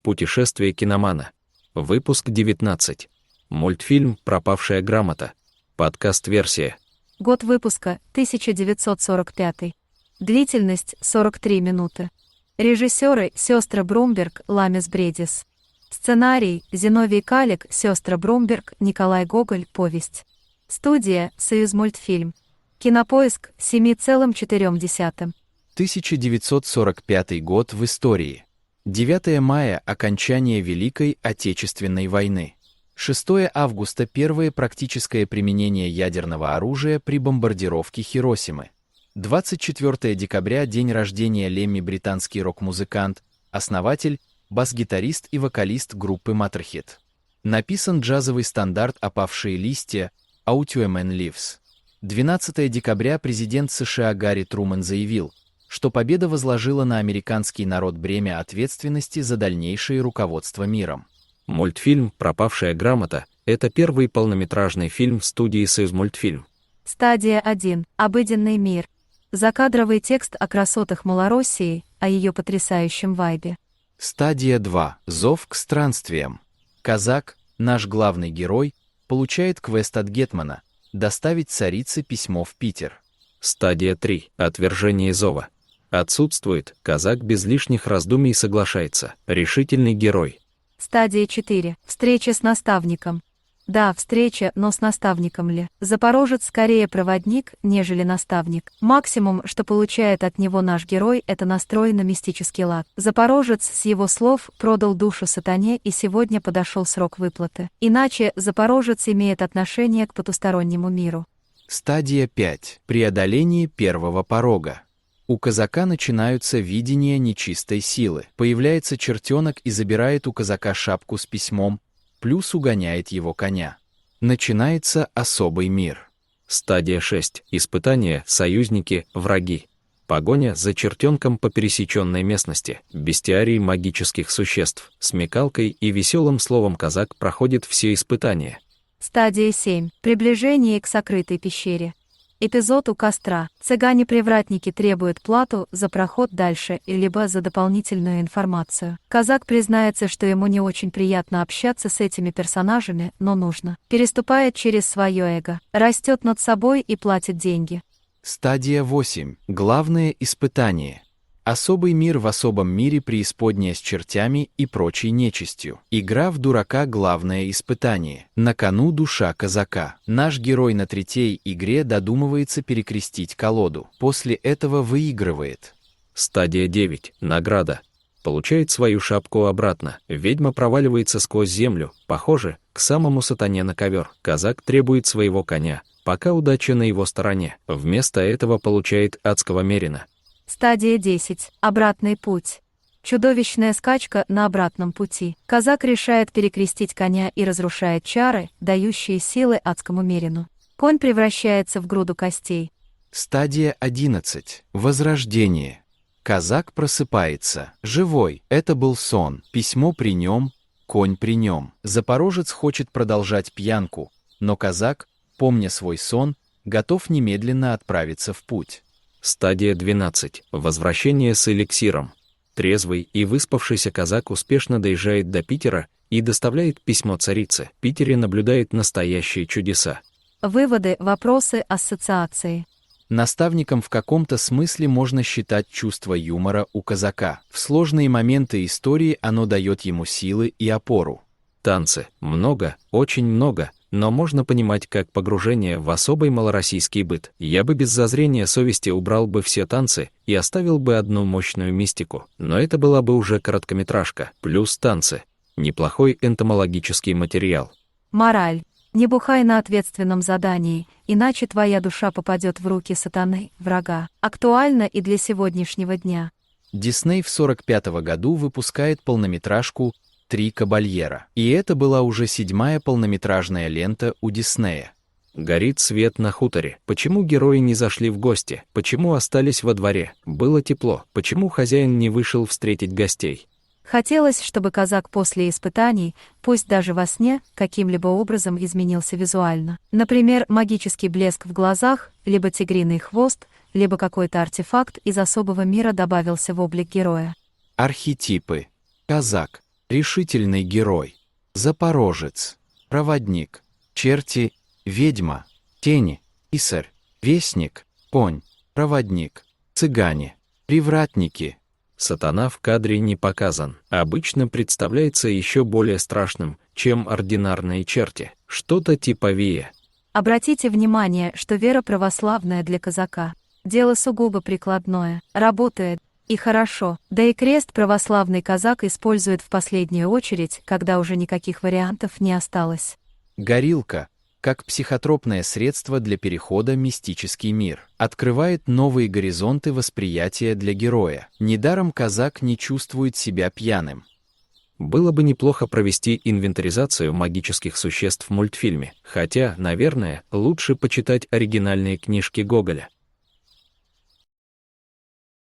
Путешествие киномана. Выпуск 19. Мультфильм «Пропавшая грамота». Подкаст-версия. Год выпуска 1945. Длительность 43 минуты. Режиссеры сестры Брумберг, Ламис Бредис. Сценарий Зиновий Калик, сестры Брумберг, Николай Гоголь, повесть. Студия Союзмультфильм. Кинопоиск 7,4. 1945 год в истории. 9 мая – окончание Великой Отечественной войны. 6 августа – первое практическое применение ядерного оружия при бомбардировке Хиросимы. 24 декабря – день рождения Лемми, британский рок-музыкант, основатель, бас-гитарист и вокалист группы Motorhead. Написан джазовый стандарт «Опавшие листья» «Out a Man Lives». 12 декабря президент США Гарри Трумэн заявил, что победа возложила на американский народ бремя ответственности за дальнейшее руководство миром. Мультфильм «Пропавшая грамота» — это первый полнометражный фильм студии «Союзмультфильм». Стадия 1. Обыденный мир. Закадровый текст о красотах Малороссии, о ее потрясающем вайбе. Стадия 2. Зов к странствиям. Казак, наш главный герой, получает квест от гетмана — доставить царице письмо в Питер. Стадия 3. Отвержение зова. Отсутствует, казак без лишних раздумий соглашается. Решительный герой. Стадия 4. Встреча с наставником. Да, встреча, но с наставником ли? Запорожец скорее проводник, нежели наставник. Максимум, что получает от него наш герой, это настрой на мистический лад. Запорожец, с его слов, продал душу сатане, и сегодня подошел срок выплаты. Иначе запорожец имеет отношение к потустороннему миру. Стадия 5. Преодоление первого порога. У казака начинаются видения нечистой силы. Появляется чертенок и забирает у казака шапку с письмом, плюс угоняет его коня. Начинается особый мир. Стадия 6. Испытания, союзники, враги. Погоня за чертенком по пересеченной местности. Бестиарий магических существ. Смекалкой и веселым словом казак проходит все испытания. Стадия 7. Приближение к сокрытой пещере. Эпизод у костра. Цыгане-привратники требуют плату за проход дальше либо за дополнительную информацию. Казак признается, что ему не очень приятно общаться с этими персонажами, но нужно. Переступает через свое эго, растет над собой и платит деньги. Стадия 8. Главное испытание. Особый мир в особом мире, преисподняя с чертями и прочей нечистью. Игра в дурака — главное испытание. На кону душа казака. Наш герой на третьей игре додумывается перекрестить колоду. После этого выигрывает. Стадия 9. Награда. Получает свою шапку обратно. Ведьма проваливается сквозь землю, похоже, к самому сатане на ковер. Казак требует своего коня, пока удача на его стороне. Вместо этого получает адского мерина. Стадия 10. Обратный путь. Чудовищная скачка на обратном пути. Казак решает перекрестить коня и разрушает чары, дающие силы адскому мерину. Конь превращается в груду костей. Стадия 11. Возрождение. Казак просыпается. Живой. Это был сон. Письмо при нем, конь при нем. Запорожец хочет продолжать пьянку, но казак, помня свой сон, готов немедленно отправиться в путь. Стадия 12. Возвращение с эликсиром. Трезвый и выспавшийся казак успешно доезжает до Питера и доставляет письмо царице. В Питере наблюдает настоящие чудеса. Выводы, вопросы, ассоциации. Наставником в каком-то смысле можно считать чувство юмора у казака. В сложные моменты истории оно дает ему силы и опору. Танцы. Много, очень много, но можно понимать как погружение в особый малороссийский быт. Я бы без зазрения совести убрал бы все танцы и оставил бы одну мощную мистику, но это была бы уже короткометражка, плюс танцы. Неплохой энтомологический материал. Мораль. Не бухай на ответственном задании, иначе твоя душа попадет в руки сатаны, врага. Актуально и для сегодняшнего дня. Дисней в 1945 году выпускает полнометражку «Три кабальера». И это была уже 7-я полнометражная лента у Диснея. Горит свет на хуторе. Почему герои не зашли в гости? Почему остались во дворе? Было тепло. Почему хозяин не вышел встретить гостей? Хотелось, чтобы казак после испытаний, пусть даже во сне, каким-либо образом изменился визуально. Например, магический блеск в глазах, либо тигриный хвост, либо какой-то артефакт из особого мира добавился в облик героя. Архетипы. Казак. решительный герой, запорожец, проводник, черти, ведьма, тени, писарь, вестник, конь, проводник, цыгане, привратники. Сатана в кадре не показан. Обычно представляется еще более страшным, чем ординарные черти, что-то типа Вия. Обратите внимание, что вера православная для казака. Дело сугубо прикладное, работает, и хорошо, да и крест православный казак использует в последнюю очередь, когда уже никаких вариантов не осталось. Горилка, как психотропное средство для перехода в мистический мир, открывает новые горизонты восприятия для героя. Недаром казак не чувствует себя пьяным. Было бы неплохо провести инвентаризацию магических существ в мультфильме, хотя, наверное, лучше почитать оригинальные книжки Гоголя.